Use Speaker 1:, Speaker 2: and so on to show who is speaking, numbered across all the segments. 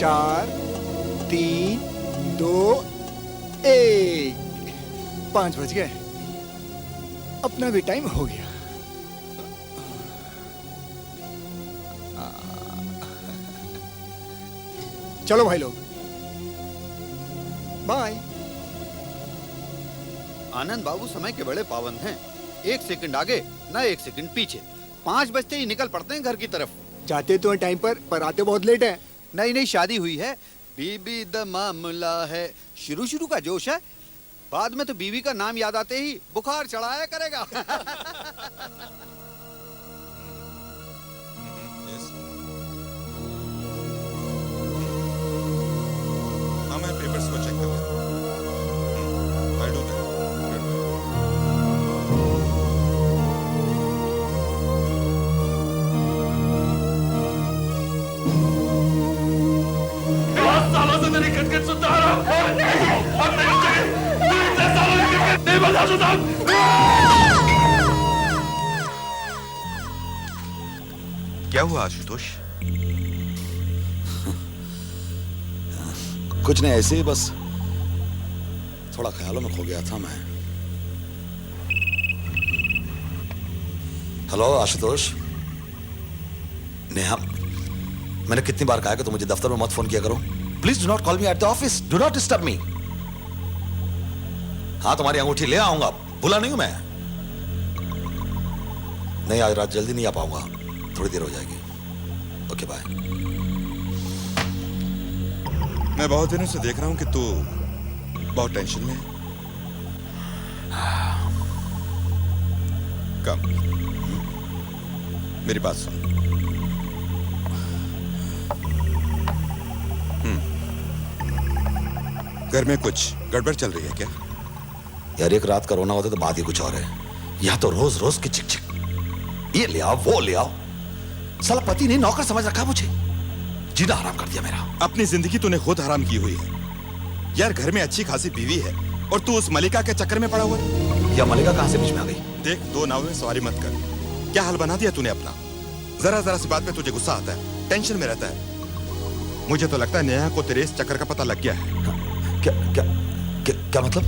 Speaker 1: 4 3 2 1 5 बज गए। अपना भी टाइम हो गया। चलो भाई लोग, बाय।
Speaker 2: आनंद बाबू समय के बड़े पाबंद हैं। 1 सेकंड आगे ना 1 सेकंड पीछे। 5 बजते ही निकल पड़ते हैं घर की तरफ।
Speaker 1: जाते तो टाइम पर आते बहुत लेट है।
Speaker 2: नई नई शादी हुई है, बीबी द मामला है। शुरू शुरू का जोश है, बाद में तो बीवी का नाम याद आते ही बुखार चढ़ाया करेगा।
Speaker 3: हाँ, मैं पेपर्स को चेक कर लेता हूँ। I'll do that.
Speaker 4: सालों से मेरी खटखट सुनता आ रहा हूं और मेरी जगह तू इतने सालों की खटखट नहीं बजा सुना।
Speaker 3: क्या हुआ आशुतोष?
Speaker 5: कुछ नहीं, ऐसे ही बस थोड़ा ख्यालों में खो गया था मैं। हेलो आशुतोष। नेहा, मैंने कितनी बार कहा कि तुम मुझे दफ्तर में मत फोन किया करो। Please do not call me at the office, do not disturb me. हाँ, तुम्हारी अंगूठी ले आऊंगा, भूला नहीं हूं मैं। नहीं, आज रात जल्दी नहीं आ पाऊंगा, थोड़ी देर हो जाएगी। Okay bye.
Speaker 3: मैं बहुत दिनों से देख रहा हूं कि तू बहुत टेंशन में है। कम, मेरी बात सुन। घर में कुछ गड़बड़ चल रही है क्या?
Speaker 5: यार, एक रात का रोना होता तो बात ही कुछ और है। यहां तो रोज रोज की चिक चिक, ये ले आओ वो ले आओ। साला पति ने नौकर समझ रखा मुझे, जीना हराम कर दिया मेरा।
Speaker 3: अपनी जिंदगी तूने खुद हराम की हुई है यार। घर में अच्छी खासी बीवी है और तू उस मलिका के चक्कर में पड़ा हुआ है।
Speaker 5: या मलिका कहां से बीच में आ गई?
Speaker 3: देख, 2 नाव में सवारी मत कर। क्या हाल बना दिया तूने अपना। जरा जरा सी बात पे तुझे गुस्सा आता है, टेंशन में रहता है। मुझे तो लगता है नेहा को तेरे इस चक्कर का पता लग गया है।
Speaker 5: क्या क्या क्या, क्या मतलब?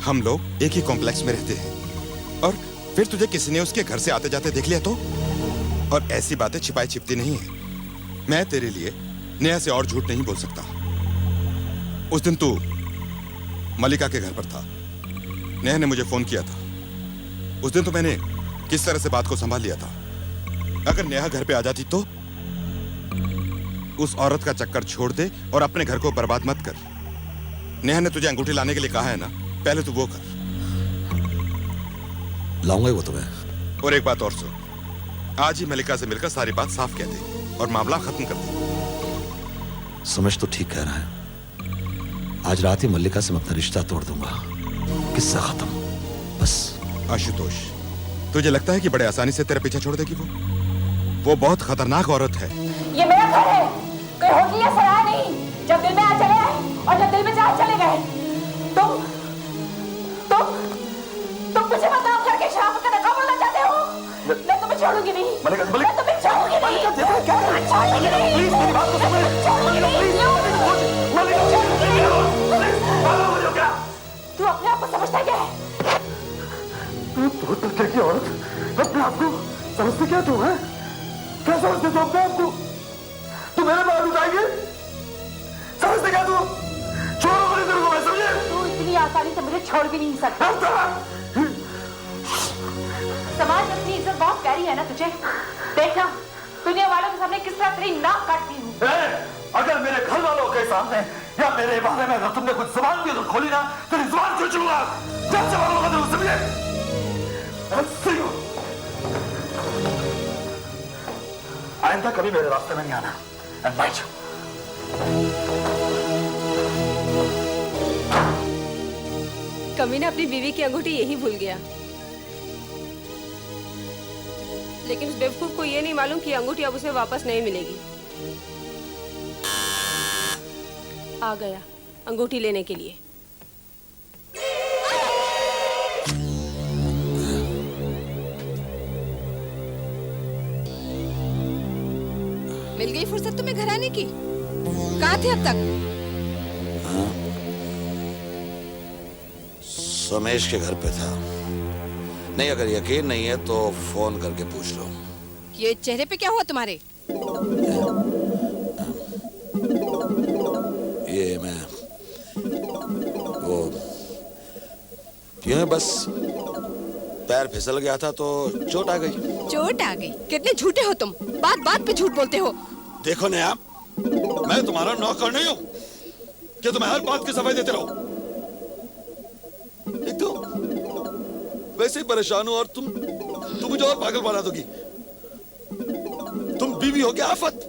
Speaker 3: हम लोग एक ही कॉम्प्लेक्स में रहते हैं और फिर तुझे किसी ने उसके घर से आते जाते देख लिया तो? और ऐसी बातें छिपाई छिपती नहीं है। मैं तेरे लिए नेहा से और झूठ नहीं बोल सकता। उस दिन तू मलिका के घर पर था, नेहा ने मुझे फोन किया था। उस दिन तो मैंने किस तरह से बात को संभाल लिया था। अगर नेहा घर पे आ जाती तो? उस औरत का चक्कर छोड़ दे और अपने घर को बर्बाद मत कर। नेहा ने तुझे अंगूठी लाने के लिए कहा है ना, पहले तू वो कर।
Speaker 5: लाऊंगा वो तुम्हें।
Speaker 3: और एक बात और सुन, आज ही मलिका से मिलकर सारी बात साफ कह दे और मामला खत्म कर दे।
Speaker 5: समझ तो ठीक कह रहा है। आज रात ही मल्लिका से मैं अपना रिश्ता तोड़ दूंगा, किस्सा खत्म बस।
Speaker 3: आशुतोष, तुझे लगता है कि बड़े आसानी से तेरा पीछा छोड़ देगी वो बहुत खतरनाक औरत है।
Speaker 6: ये मेरा घर है, कोई होटल या सराय नहीं। जब दिल में आ चले आए और जब दिल में चाहे चले गए। तुम मुझे बदनाम करके शराफत का नकाब बोलना चाहते हो? मैं तुम्हें छोड़ूंगी नहीं। मैं तुम्हें छोड़ूंगी नहीं। प्लीज मेरी बात तो समझ। तू अपने आप को समझता क्या है?
Speaker 4: तू की औरत अपने आप को समझते क्या तू है? क्या समझते तू अपने आप को? तू मेरे बाल उठाएंगे? समझते क्या तू? छोड़ो मुझे, तेरे को मैं समझे?
Speaker 6: तू इतनी आसानी से मुझे छोड़ भी नहीं सकता। समाज में अपनी इज्जत बहुत प्यारी है ना तुझे? देखना दुनिया वालों के सामने किस तरह तेरी नाक काटती हूँ।
Speaker 4: अगर मेरे घर वालों के सामने या मेरे बारे में अगर तुमने कुछ जुबान भी तो खोली ना, तेरी जुबान खींचूंगा। जब से वालों का दिल समझे? आइंदा कभी मेरे रास्ते में नहीं आना।
Speaker 7: कमीना अपनी बीवी की अंगूठी यही भूल गया, लेकिन उस बेवकूफ को ये नहीं मालूम कि अंगूठी अब उसे वापस नहीं मिलेगी। आ गया अंगूठी लेने के लिए।
Speaker 8: मिल गई फुर्सत तुम्हें घर आने की? कहाँ थे अब तक?
Speaker 5: सोमेश के घर पे था। नहीं, अगर यकीन नहीं है तो फोन करके पूछ लो।
Speaker 8: ये चेहरे पे क्या हुआ तुम्हारे?
Speaker 5: ये मैं वो यूं बस पैर फिसल गया था तो चोट आ गई।
Speaker 8: चोट आ गई? कितने झूठे हो तुम, बात बात पे झूठ बोलते हो।
Speaker 5: देखो नया, मैं तुम्हारा नौकर नहीं हूं कि तुम्हें हर बात की सफाई देते रहो। एक तो वैसे ही परेशान हूं और तुम मुझे और पागल बना दोगी। तुम बीवी हो क्या आफत?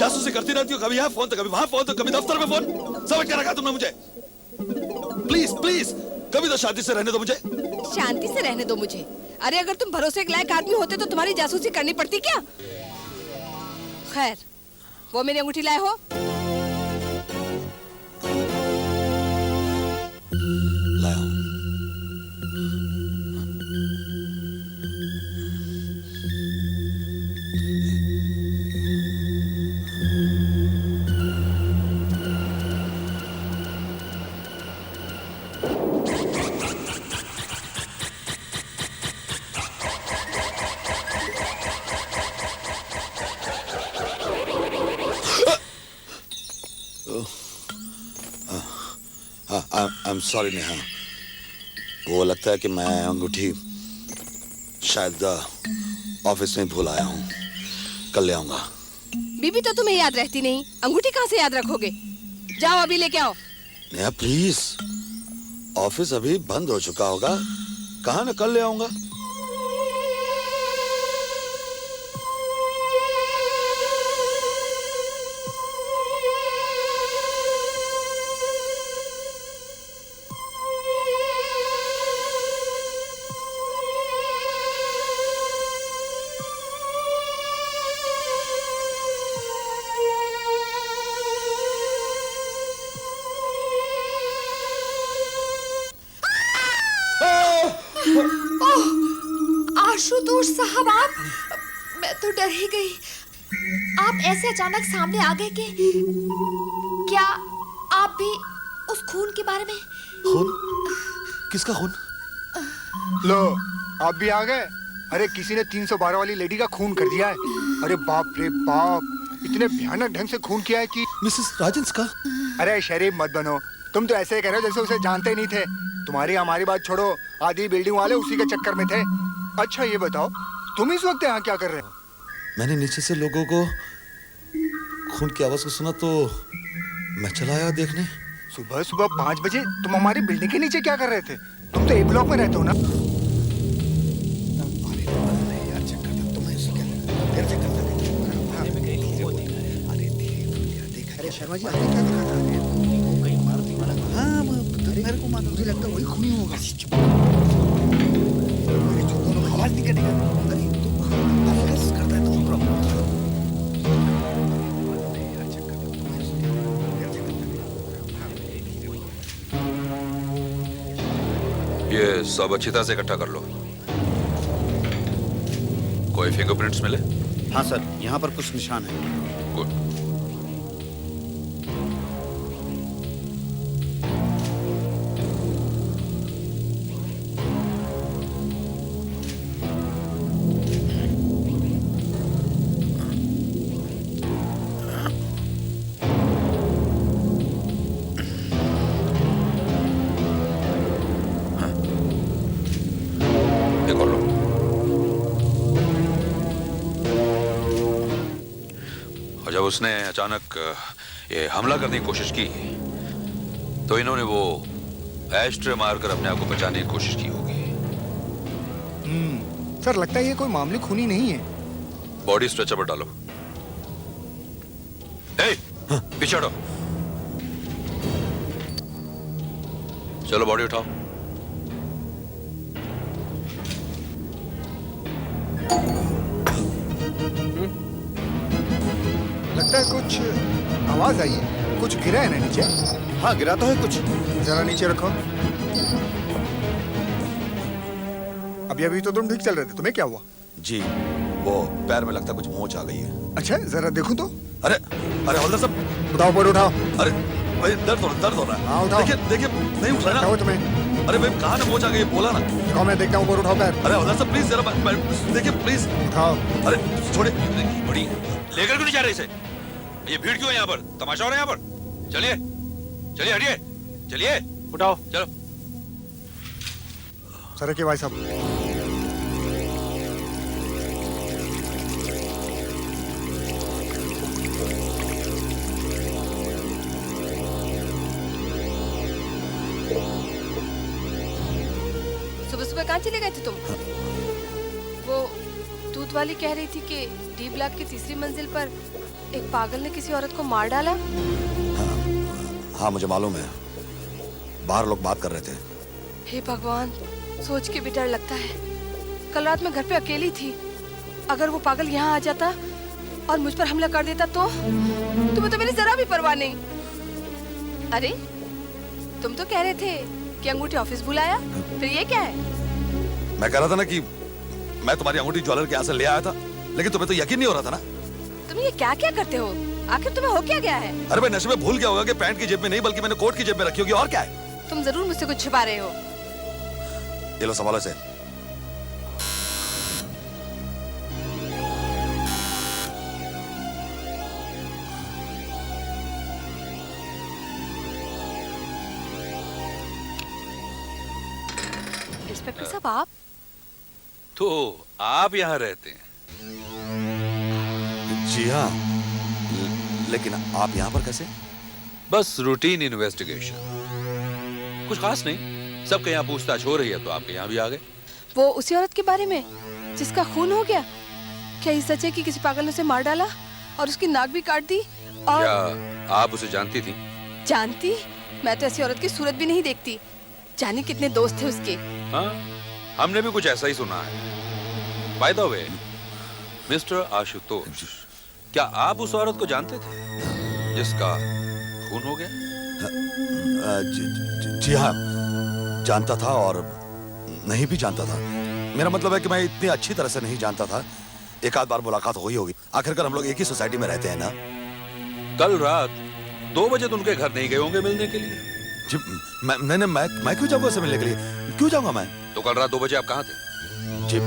Speaker 5: जासूसी करती रहती हो, कभी यहाँ फोन तो कभी वहां फोन तो कभी दफ्तर में फोन। समझ क्या रखा तुमने मुझे? प्लीज प्लीज कभी तो शांति से रहने दो मुझे।
Speaker 8: शांति से रहने दो मुझे? अरे अगर तुम भरोसे के लायक आदमी होते तो तुम्हारी जासूसी करनी पड़ती क्या? खैर, वो मेरी अंगूठी लाए हो?
Speaker 5: लाया हूं। I'm sorry नेहा, वो लगता है कि मैं अंगूठी शायद ऑफिस में भूल आया हूँ। कल ले आऊंगा।
Speaker 8: बीबी तो तुम्हें याद रहती नहीं, अंगूठी कहाँ से याद रखोगे? जाओ अभी लेके आओ।
Speaker 5: नेहा प्लीज, ऑफिस अभी बंद हो चुका होगा, कहाँ ना कल ले आऊंगा।
Speaker 6: आशुतोष साहब, आप, मैं तो डर ही गई। आप ऐसे अचानक सामने आ गए कि क्या आप भी उस खून के बारे में?
Speaker 5: खून? किसका खून?
Speaker 1: लो, आप भी आ गए। अरे किसी ने 312 वाली लेडी का खून कर दिया है। अरे बाप रे बाप, इतने भयानक ढंग से खून किया है कि
Speaker 5: मिसेस राजन्स का।
Speaker 1: अरे शरीफ मत बनो, तुम तो ऐसे ही कह रहे हो जैसे उसे जानते ही नहीं थे। तुम्हारी हमारी बात छोड़ो, आधी बिल्डिंग वाले उसी के चक्कर में थे। अच्छा ये बताओ, तुम इस वक्त यहाँ क्या कर रहे हो?
Speaker 5: मैंने नीचे से लोगों को खून की आवाज को सुना तो मैं चला आया देखने।
Speaker 1: सुबह सुबह 5 बजे तुम हमारी बिल्डिंग के नीचे क्या कर रहे थे? तुम तो ए ब्लॉक में रहते हो ना? अरे शर्मा जी, आपने क्या देखा था? हाँ, मेरे को मुझे लगता है वही खूनी होगा। आवाज नहीं करेगा। अरे तुम आवाज करता है तो
Speaker 9: ये सब अच्छी तरह से इकट्ठा कर लो। कोई फिंगरप्रिंट्स मिले?
Speaker 2: हाँ सर, यहाँ पर कुछ निशान है।
Speaker 9: गुड। एक और लो। और जब उसने अचानक ये हमला करने की कोशिश की तो इन्होंने वो एस्ट्रे मारकर अपने आप को बचाने की कोशिश की होगी।
Speaker 1: सर, लगता है ये कोई मामूली खूनी नहीं है।
Speaker 9: बॉडी स्ट्रेचर पर डालो। पीछे हटो। चलो बॉडी उठाओ।
Speaker 1: लगता है कुछ आवाज आई है, कुछ गिरा है ना नीचे?
Speaker 2: हाँ, गिरा तो है कुछ।
Speaker 1: जरा नीचे रखो। अभी तो तुम ठीक चल रहे थे, तुम्हें क्या हुआ?
Speaker 5: जी, वो पैर में लगता कुछ मोच आ गई है।
Speaker 1: अच्छा, जरा देखो तो।
Speaker 5: अरे अरे हवलदार साहब,
Speaker 1: उठाओ ऊपर उठाओ।
Speaker 5: अरे भाई दर्द हो रहा
Speaker 1: हाँ,
Speaker 5: है।
Speaker 1: उठाओ।
Speaker 5: देखिए देखिए नहीं उठ रहा
Speaker 1: उठाओ
Speaker 5: ना।
Speaker 1: तुम्हें।
Speaker 5: अरे भाई कहाँ ना पहुंच आ गई, बोला ना।
Speaker 1: दिखाओ, मैं देखता हूँ, ऊपर उठाओ पैर।
Speaker 5: अरे हवलदार साहब प्लीज जरा देखिए प्लीज।
Speaker 1: उठाओ।
Speaker 5: अरे छोड़े।
Speaker 9: बड़ी लेकर क्यों नहीं जा रहे इसे? ये भीड़ क्यों है यहाँ पर? तमाशा हो रहा है यहाँ पर? चलिए चलिए, हटिए, चलिए,
Speaker 2: उठाओ।
Speaker 9: चलो।
Speaker 1: सर के भाई साहब।
Speaker 8: सुबह सुबह कहाँ चले गए थे तुम? वो दूध वाली कह रही थी कि डी ब्लॉक की तीसरी मंजिल पर एक पागल ने किसी औरत को मार डाला।
Speaker 5: हाँ मुझे मालूम है, बाहर लोग बात कर रहे थे।
Speaker 8: हे भगवान, सोच के भी डर लगता है। कल रात मैं घर पे अकेली थी। अगर वो पागल यहाँ आ जाता और मुझ पर हमला कर देता तो? तुम्हें तो मेरी जरा भी परवाह नहीं। अरे तुम तो कह रहे थे कि अंगूठी ऑफिस बुलाया, फिर ये क्या है?
Speaker 5: मैं कह रहा था ना कि मैं तुम्हारी अंगूठी ज्वेलर के यहाँ से ले आया था, लेकिन तुम्हें तो यकीन नहीं हो रहा था ना।
Speaker 8: तुम ये क्या क्या करते हो? आखिर तुम्हें हो क्या गया है?
Speaker 5: अरे भाई नशे में भूल गया होगा कि पैंट की जेब में नहीं बल्कि मैंने कोट की जेब में रखी होगी, और क्या है?
Speaker 8: तुम जरूर मुझसे कुछ छिपा रहे हो।
Speaker 5: ये लो संभालो से।
Speaker 8: इंस्पेक्टर साहब आप?
Speaker 9: तो आप यहाँ रहते हैं?
Speaker 5: जी हाँ, लेकिन आप यहाँ पर कैसे?
Speaker 9: बस रूटीन इन्वेस्टिगेशन, कुछ खास नहीं। सबके यहाँ पूछताछ हो रही है तो आपके यहाँ भी आ गए।
Speaker 8: वो उसी औरत के बारे में जिसका खून हो गया? क्या ये सच है कि किसी पागल ने उसे मार डाला और उसकी नाक भी काट दी? और
Speaker 9: क्या आप उसे जानती थी?
Speaker 8: जानती? मैं तो ऐसी औरत की सूरत भी नहीं देखती। जाने कितने दोस्त थे उसके।
Speaker 9: हाँ, हमने भी कुछ ऐसा ही सुना है। By the way, mister Ashutosh, क्या आप उस औरत को जानते थे जिसका खून हो गया?
Speaker 5: जी हाँ, जानता था और नहीं भी जानता था। मेरा मतलब है कि मैं इतनी अच्छी तरह से नहीं जानता था। एक आध बार मुलाकात हुई होगी, आखिरकार हम लोग एक ही सोसाइटी में रहते हैं ना।
Speaker 9: कल रात 2 बजे तो उनके घर नहीं गए होंगे मिलने के लिए?
Speaker 5: जी मैं क्यों जाऊंगा उसे मिलने के लिए? क्यों जाऊंगा मैं?
Speaker 9: तो कल रात 2 बजे आप कहाँ थे?
Speaker 5: जी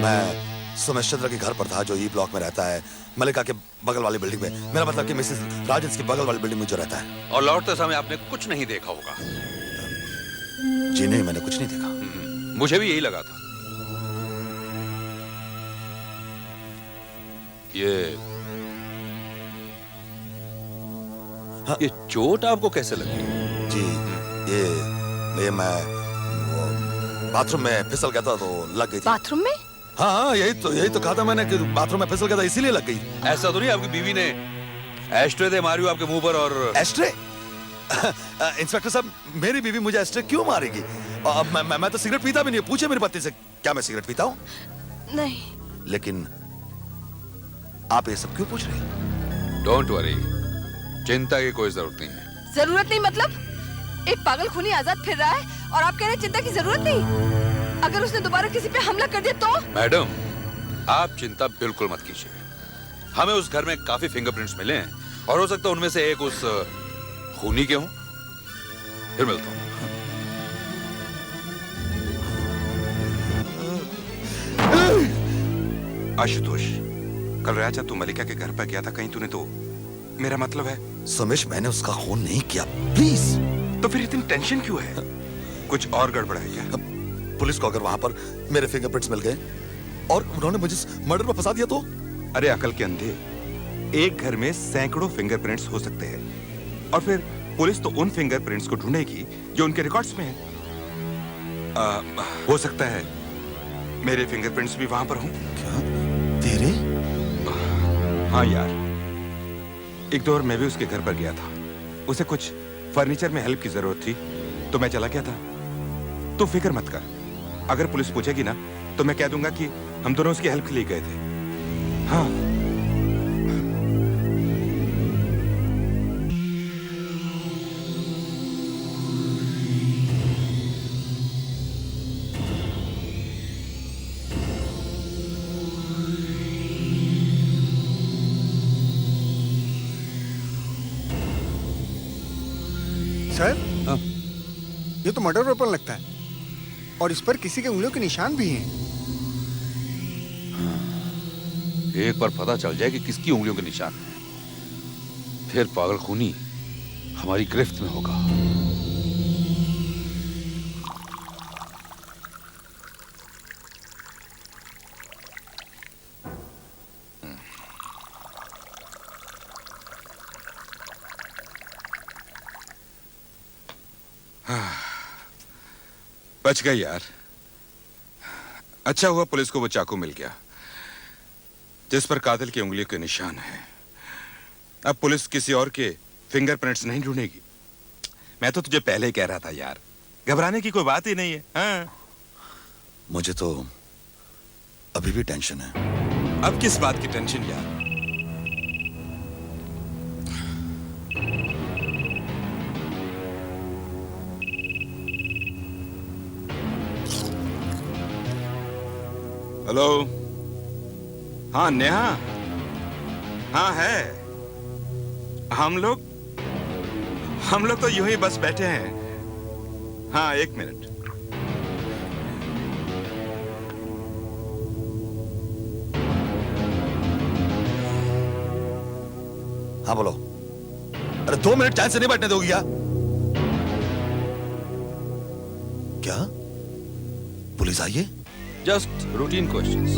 Speaker 5: मैं सुमेश चंद्र के घर पर था, जो ई ब्लॉक में रहता है, मलिका के बगल वाली बिल्डिंग में। मेरा मतलब कि मिसेस राजन्स की बगल वाली बिल्डिंग में जो रहता है।
Speaker 9: और लौटते समय आपने कुछ नहीं देखा होगा?
Speaker 5: जी नहीं, मैंने कुछ नहीं देखा।
Speaker 9: मुझे भी यही लगा था। ये चोट आपको कैसे लगी?
Speaker 5: जी ये मैं बाथरूम में फिसल गया था तो लग गई थी।
Speaker 8: बाथरूम में?
Speaker 5: हाँ यही तो कहा था मैंने कि बाथरूम में फिसल गया था इसीलिए लग गई।
Speaker 9: ऐसा तो नहीं आपकी बीवी ने एस्ट्रे दे मारी हो आपके मुंह पर? और
Speaker 5: एस्ट्रे? इंस्पेक्टर साहब, मेरी बीवी मुझे एस्ट्रे क्यों मारेगी? मैं तो सिगरेट पीता भी नहीं। पूछे मेरी पत्नी से, क्या मैं सिगरेट पीता हूँ?
Speaker 8: नहीं।
Speaker 5: लेकिन आप ये सब क्यों पूछ रहे हैं?
Speaker 9: डोंट वरी, चिंता की कोई जरूरत नहीं है।
Speaker 8: जरूरत नहीं मतलब? एक पागल खूनी आजाद फिर रहा है और आप कह रहे हैं चिंता की जरूरत नहीं? अगर उसने दोबारा किसी पे हमला कर दिया तो?
Speaker 9: मैडम, आप चिंता बिल्कुल मत कीजिए। हमें उस घर में काफी फिंगरप्रिंट्स मिले हैं और हो सकता है उनमें से एक उस खूनी के हों। फिर मिलता हूं।
Speaker 3: आशुतोष, कल रात जब तू मलिका के घर पर गया था, कहीं तूने तो, मेरा मतलब है
Speaker 5: सुमेश, मैंने उसका खून नहीं किया, प्लीज।
Speaker 3: तो फिर इतनी टेंशन क्यों है? कुछ और गड़बड़ है क्या?
Speaker 5: पुलिस को अगर वहां पर मेरे फिंगरप्रिंट्स मिल गए और उन्होंने मुझे मर्डर में फंसा दिया तो?
Speaker 3: अरे अकल के अंधे, एक घर में सैकड़ों फिंगरप्रिंट्स हो सकते हैं और फिर पुलिस तो उन फिंगरप्रिंट्स को ढूंढेगी जो उनके रिकॉर्ड्स में है। हो सकता है मेरे फिंगरप्रिंट्स भी वहां पर हों।
Speaker 5: क्या? तेरे?
Speaker 3: हाँ यार, एक दो और मैं भी उसके घर पर गया था। उसे कुछ फर्नीचर में हेल्प की जरूरत थी तो मैं चला गया था। तू फिक्र मत कर, अगर पुलिस पूछेगी ना तो मैं कह दूंगा कि हम दोनों उसकी हेल्प के लिए गए थे। हाँ।
Speaker 1: सर
Speaker 2: हाँ?
Speaker 1: ये तो मर्डर वेपन लगता है और इस पर किसी के उंगलियों के निशान भी हैं।
Speaker 9: एक बार पता चल जाए कि किसकी उंगलियों के निशान हैं, फिर पागल खूनी हमारी गिरफ्त में होगा।
Speaker 3: बच गई यार। अच्छा हुआ पुलिस को वो चाकू मिल गया जिस पर कातिल की उंगलियों के निशान हैं। अब पुलिस किसी और के फिंगरप्रिंट्स नहीं ढूंढेगी। मैं तो तुझे पहले ही कह रहा था यार, घबराने की कोई बात ही नहीं है। हाँ?
Speaker 5: मुझे तो अभी भी टेंशन है।
Speaker 3: अब किस बात की टेंशन यार? हेलो, हाँ नेहा, हाँ है। हम लोग तो यूं ही बस बैठे हैं। हाँ, 1 मिनट।
Speaker 5: हाँ बोलो। अरे 2 मिनट चैन से नहीं बैठने दोगी क्या? क्या पुलिस आई है?
Speaker 9: जस्ट रूटीन क्वेश्चंस,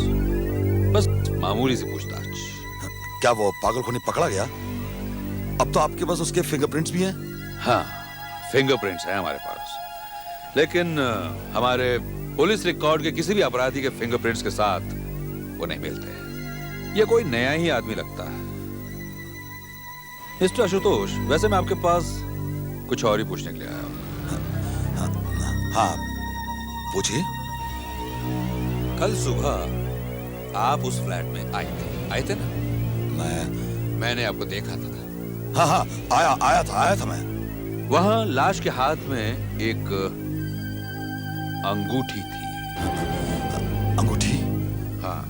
Speaker 9: बस मामूली सी पूछताछ।
Speaker 5: क्या वो पागल खूनी पकड़ा गया? अब तो आपके पास उसके फिंगरप्रिंट्स भी हैं।
Speaker 9: हाँ, फिंगरप्रिंट्स हैं हमारे पास, लेकिन हमारे पुलिस रिकॉर्ड के किसी भी अपराधी के फिंगरप्रिंट्स के साथ वो नहीं मिलते। ये कोई नया ही आदमी लगता है। मिस्टर आशुतोष, वैसे मैं आपके पास कुछ और ही पूछने के लिए आया हूँ।
Speaker 5: हाँ पूछिए।
Speaker 9: कल सुबह आप उस फ्लैट में आए थे ना? मैंने आपको देखा था।
Speaker 5: हाँ हाँ, आया था मैं।
Speaker 9: वहां लाश के हाथ में एक अंगूठी थी।
Speaker 5: अंगूठी?
Speaker 9: हाँ,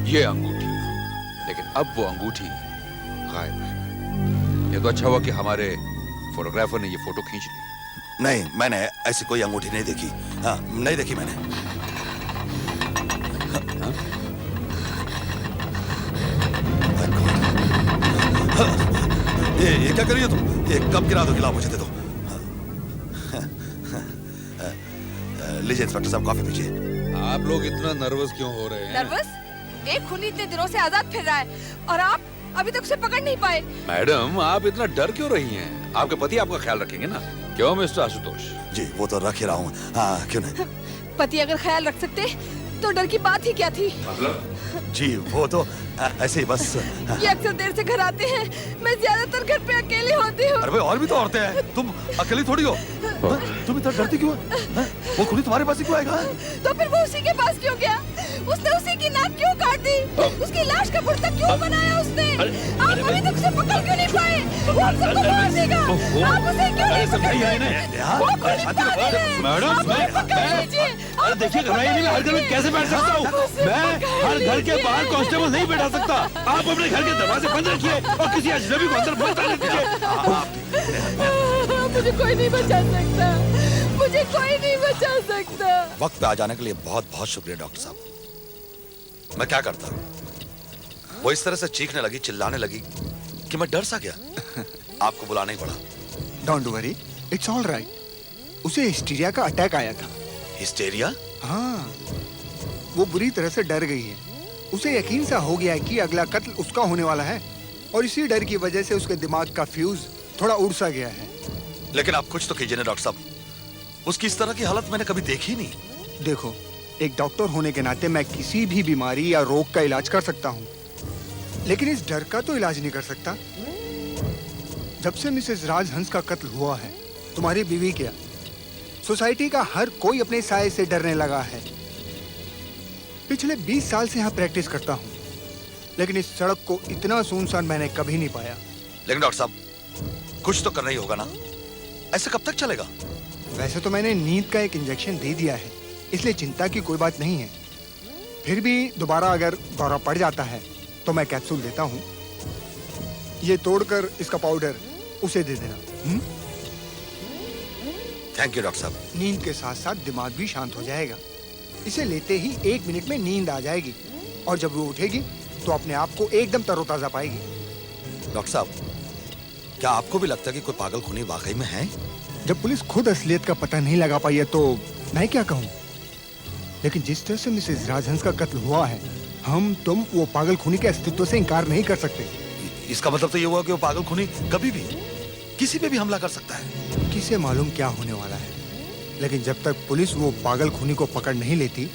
Speaker 9: ये अंगूठी, लेकिन अब वो अंगूठी गायब है। ये तो अच्छा हुआ कि हमारे फोटोग्राफर ने ये फोटो खींच ली।
Speaker 5: नहीं, मैंने ऐसी कोई अंगूठी नहीं देखी। हाँ, नहीं देखी मैंने। ये क्या करिए तुम? ये कब गिरा दो? गिला मुझे दे दो। लीजिए इंस्पेक्टर साहब, कॉफी पीजिए।
Speaker 9: आप लोग इतना नर्वस क्यों हो रहे हैं?
Speaker 8: नर्वस? एक खूनी इतने दिनों से आजाद फिर रहा है और आप अभी तक उसे पकड़ नहीं पाए।
Speaker 9: मैडम, आप इतना डर क्यों रही हैं? आपके पति आपका ख्याल रखेंगे ना? क्यों मिस्टर आशुतोष?
Speaker 5: जी वो तो रख ही रहा हूँ। हाँ, क्यों नहीं।
Speaker 8: पति अगर ख्याल रख सकते तो डर की बात ही क्या थी?
Speaker 9: मतलब?
Speaker 5: जी वो तो ऐसे ही बस।
Speaker 8: ये अक्सर देर से घर आते हैं, मैं ज्यादातर घर पे अकेली होती हूँ।
Speaker 5: अरे भाई, और भी तो औरतें हैं, तुम अकेली थोड़ी हो। तुम इतना डरती क्यों है? वो खुली तुम्हारे पास ही क्यों आएगा?
Speaker 8: तो फिर वो उसी के पास क्यों गया? उसने उसी की नाक क्यों काट दी? उसकी लाश का पुर्ता क्यों बनाया उसने? आप अभी तक उसे पकड़ क्यों नहीं पाए? वो हम सबको मार देगा। आप उसे क्यों नहीं पकड़े? वो खुली पागल है।
Speaker 10: मैडम,
Speaker 8: आप उसे पकड़ लीजिए।
Speaker 10: अरे देखिए, घबराइए नहीं, मैं हर घर में कैसे बैठ सकता हूँ? मैं हर घर के बाहर कांस्टेबल नहीं बैठा सकता। आप अपने घर के दरवाजे बंद रखिए और किसी अजनबी को अंदर मत आने दीजिए।
Speaker 8: मुझे कोई नहीं बचा सकता, मुझे कोई नहीं बचा सकता।
Speaker 5: वक्त पे आ जाने के लिए बहुत बहुत शुक्रिया डॉक्टर साहब। मैं क्या करता? वो इस तरह से चीखने लगी, चिल्लाने लगी कि मैं डर सा गया। आपको बुलाना ही पड़ा।
Speaker 1: Don't worry, it's all right. उसे हिस्टीरिया का अटैक आया था।
Speaker 5: हिस्टेरिया?
Speaker 1: हाँ, वो बुरी तरह से डर गई है। उसे यकीन सा हो गया है कि अगला कत्ल उसका होने वाला है और इसी डर की वजह से उसके दिमाग का फ्यूज थोड़ा उड़ सा गया है।
Speaker 5: लेकिन आप कुछ तो कीजिए ना डॉक्टर साहब। उसकी इस तरह की हालत मैंने कभी देखी नहीं।
Speaker 1: देखो, एक डॉक्टर होने के नाते मैं किसी भी बीमारी या रोग का इलाज कर सकता हूँ, लेकिन इस डर का तो इलाज नहीं कर सकता। जब से मिसेस राजहंस का कत्ल हुआ है, तुम्हारी बीवी क्या, सोसाइटी का हर कोई अपने साये से डरने लगा है। पिछले 20 साल से यहाँ प्रैक्टिस करता हूँ, लेकिन इस सड़क को इतना सुनसान मैंने कभी नहीं पाया।
Speaker 5: लेकिन डॉक्टर साहब, कुछ तो करना ही होगा ना। ऐसे कब तक चलेगा?
Speaker 1: वैसे तो मैंने नींद का एक इंजेक्शन दे दिया है, इसलिए चिंता की कोई बात नहीं है। फिर भी दोबारा अगर दौरा पड़ जाता है तो मैं कैप्सूल देता हूँ। ये तोड़कर इसका पाउडर उसे दे देना।
Speaker 5: थैंक यू डॉक्टर साहब।
Speaker 1: नींद के साथ साथ दिमाग भी शांत हो जाएगा। इसे लेते ही 1 मिनट में नींद आ जाएगी और जब वो उठेगी तो अपने आप को एकदम तरोताजा पाएगी।
Speaker 5: डॉक्टर साहब, क्या आपको भी लगता है कि कोई पागल खूनी वाकई में है?
Speaker 1: जब पुलिस खुद असलियत का पता नहीं लगा पाई है तो मैं क्या कहूँ। लेकिन जिस तरह से मिसेज राजहंस का कत्ल हुआ है, हम तुम वो पागल खूनी के अस्तित्व से इनकार नहीं कर सकते।
Speaker 5: इसका मतलब तो ये हुआ कि वो पागल खूनी कभी भी किसी पे भी हमला कर सकता है।
Speaker 1: किसे मालूम क्या होने वाला है, लेकिन जब तक पुलिस वो पागल खूनी को पकड़ नहीं लेती,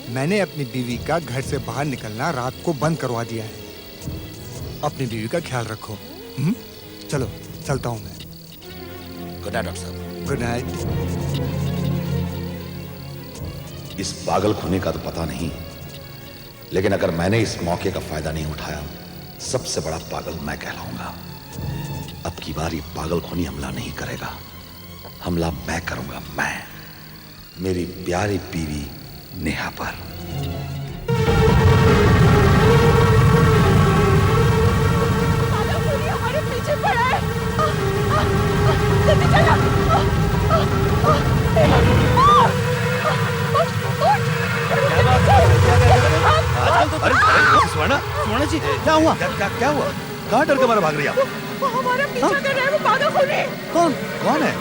Speaker 1: मैंने अपनी बीवी का घर से बाहर निकलना रात को बंद करवा दिया है। अपनी बीवी का ख्याल रखो। चलो चलता हूँ मैं।
Speaker 5: गुड नाइट डॉक्टर साहब।
Speaker 1: Good night.
Speaker 5: इस पागल खूनी का तो पता नहीं, लेकिन अगर मैंने इस मौके का फायदा नहीं उठाया, सबसे बड़ा पागल मैं कहलाऊंगा। अब की बार ये पागल खूनी हमला नहीं करेगा, हमला मैं करूंगा, मैं, मेरी प्यारी बीवी नेहा पर।
Speaker 8: हमारे पीछे पड़ा है। जल्दी चलो।
Speaker 10: अरे सुवर्णा, सुवर्णा जी क्या हुआ? क्या हुआ? कहाँ डर के मारे भाग रही आप?
Speaker 8: वो हमारा पीछा कर रहा है, वो पागल खूनी।
Speaker 10: कौन है?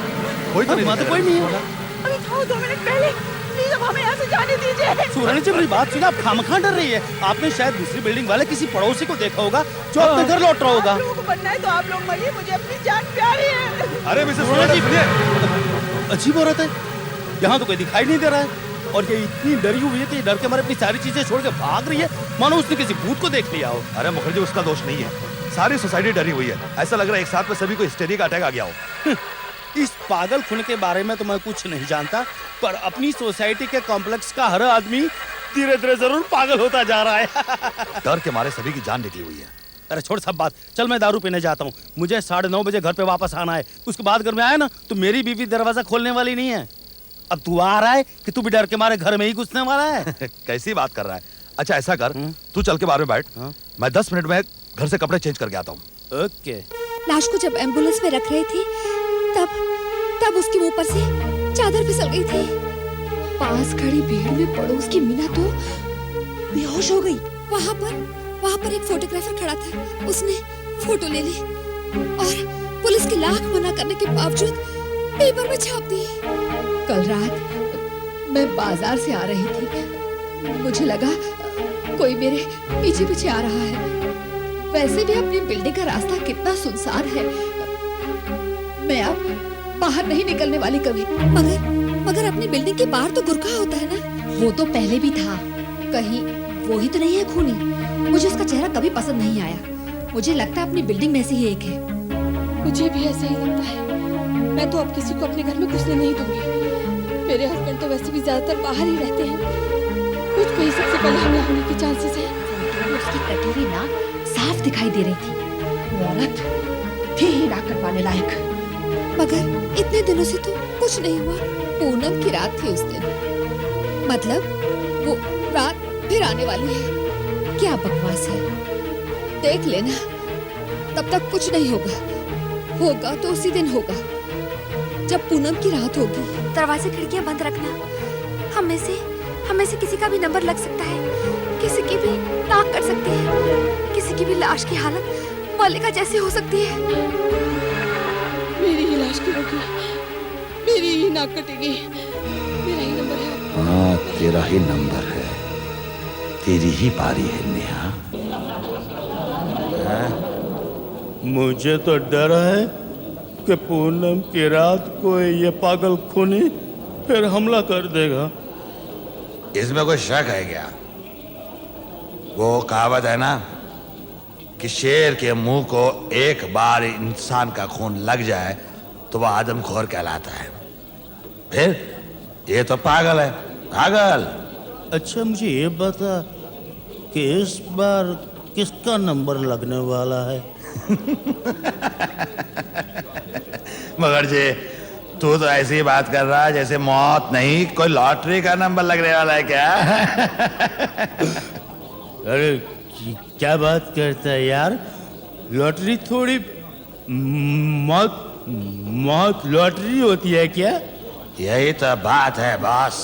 Speaker 10: कोई तो नहीं, कोई नहीं है।
Speaker 8: अभी था 2 मिनट पहले। प्लीज अब हमें यहाँ से जाने दीजिए।
Speaker 11: सुवर्णा जी मेरी बात सुना, आप खामखा डर रही है। आपने शायद दूसरी बिल्डिंग वाले किसी पड़ोसी को देखा होगा जो अपने घर लौट रहा होगा।
Speaker 8: आप लोगों को बनना है तो आप लोग मरिए, मुझे अपनी जान प्यारी है।
Speaker 10: अरे मिसेस सुवर्णा जी सुनिए।
Speaker 11: अजीब औरत है, यहाँ तो कोई दिखाई नहीं दे रहा है और ये इतनी डरी हुई है कि डर के मारे अपनी सारी चीजें छोड़ के भाग रही है, मानो उसने किसी भूत को देख लिया हो।
Speaker 10: अरे मुखर्जी, उसका दोष नहीं है, सारी सोसाइटी डरी हुई है। ऐसा लग रहा है एक साथ में सभी को हिस्टेरिया का अटैक आ गया हो।
Speaker 11: इस पागल खून के बारे में तो मैं कुछ नहीं जानता, पर अपनी सोसाइटी के कॉम्प्लेक्स का हर आदमी धीरे धीरे जरूर पागल होता जा रहा है।
Speaker 5: डर के मारे सभी की जान निकली हुई है।
Speaker 11: अरे छोड़ सब बात, चल मैं दारू पीने जाता हूँ। मुझे 9:30 बजे घर पे वापस आना है। उसके बाद घर में आया ना तो मेरी बीवी दरवाजा खोलने वाली नहीं है। अब तू आ रहा है कि तू भी डर के मारे घर में ही घुसने वाला है?
Speaker 5: कैसी बात कर रहा है? अच्छा ऐसा कर, तू चल के बाहर में बैठ, मैं 10 मिनट में घर से कपड़े चेंज करके आता हूँ।
Speaker 11: ओके।
Speaker 6: लाश को जब एम्बुलेंस में रख रहे थे तब उसके मुंह पर से चादर फिसल गई थी। पास खड़ी भीड़ में पड़ोस की मीना तो बेहोश हो गई। वहाँ पर एक फोटोग्राफर खड़ा था, उसने फोटो ले ली और पुलिस के लाख मना करने के बावजूद पेपर में छाप दी। कल रात मैं बाजार से आ रही थी, मुझे लगा कोई मेरे पीछे पीछे आ रहा है। वैसे भी अपनी बिल्डिंग का रास्ता कितना सुनसान है, मैं अब बाहर नहीं निकलने वाली कभी। मगर अपनी बिल्डिंग के बाहर तो गुरखा होता है ना। वो तो पहले भी था, कहीं वो ही तो नहीं है खूनी। मुझे उसका चेहरा कभी पसंद नहीं आया। मुझे लगता है अपनी बिल्डिंग में से ही एक है।
Speaker 8: मुझे भी ऐसा ही लगता है। मैं तो अब किसी को अपने घर में घुसने नहीं दूंगी। मेरे हस्बैंड तो वैसे भी ज्यादातर बाहर ही रहते हैं। कुछ को ही सबसे पहले हमला होने के चांसेस है।
Speaker 6: उसकी कटी हुई नाक साफ दिखाई दे रही थी। वो औरत थी ही नाक कटवाने लायक। मगर इतने दिनों से तो कुछ नहीं हुआ। पूनम की रात थी उस दिन, मतलब वो रात फिर आने वाली है। क्या बकवास है, देख लेना। तब तक कुछ नहीं होगा तो उसी दिन होगा जब पूनम की रात होगी। दरवाजे खिड़कियां बंद रखना। हमें से किसी का भी नंबर लग सकता है, किसी की भी नाक कट सकती है, किसी की भी लाश की हालत मल्लिका जैसी हो सकती है।
Speaker 8: मेरी ही लाश की होगी, मेरी ही नाक कटेगी। मेरा ही नंबर है।
Speaker 5: हाँ, तेरा ही नंबर है, तेरी ही बारी है नेहा।
Speaker 11: मुझे तो डर है कि पूनम की रात को ये पागल खूनी फिर हमला कर देगा।
Speaker 5: इसमें कोई शक है क्या? वो कहावत है ना कि शेर के मुंह को एक बार इंसान का खून लग जाए तो वह आदमखोर कहलाता है। फिर ये तो पागल है, पागल।
Speaker 11: अच्छा मुझे ये बता कि इस बार किसका नंबर लगने वाला है?
Speaker 5: मगर जी तू तो ऐसी ही बात कर रहा है जैसे मौत नहीं कोई लॉटरी का नंबर लगने वाला है क्या?
Speaker 11: अरे क्या बात करता है यार, लॉटरी थोड़ी मौत मौत लॉटरी होती है क्या?
Speaker 12: यही तो बात है बॉस।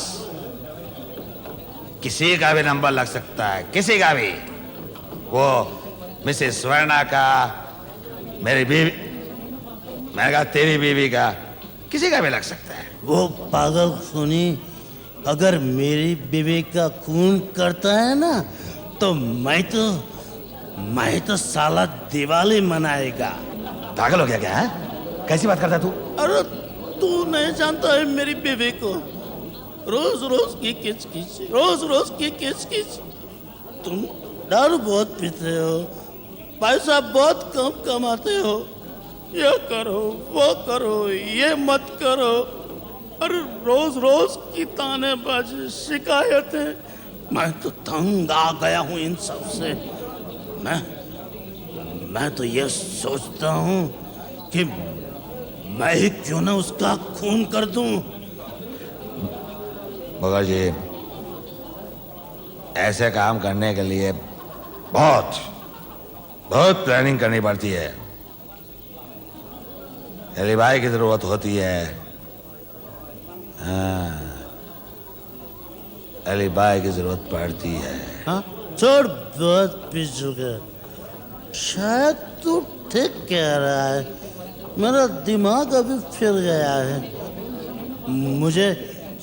Speaker 12: किसी का भी नंबर लग सकता है, किसी का भी। वो मिसेस स्वर्णा का, मेरी बीवी, मैंने कहा तेरी बीवी का, किसी का भी लग सकता है।
Speaker 11: वो पागल खूनी अगर मेरी बीवी का खून करता है ना, तो मैं तो साला दिवाली मनाएगा।
Speaker 12: पागल हो गया क्या है? कैसी बात करता है तू?
Speaker 11: अरे तू नहीं जानता है मेरी बीवी को? रोज रोज की किचकिच, रोज रोज की किचकिच। तुम दारू बहुत पीते हो, पैसा बहुत कम कमाते हो, ये करो वो करो, ये मत करो। अरे रोज रोज की तानेबाजी, शिकायतें। मैं तो तंग आ गया हूँ इन सब से। मैं तो ये सोचता हूँ कि मैं ही क्यों ना उसका खून कर दूं।
Speaker 12: मगर जी, ऐसे काम करने के लिए बहुत प्लानिंग करनी पड़ती है। एलिबाई की जरूरत होती है। हाँ, एलिबाई की जरूरत पड़ती है।
Speaker 11: हाँ? छोड़, बहुत पी चुका। शायद तू ठीक कह रहा है, मेरा दिमाग अभी फिर गया है। मुझे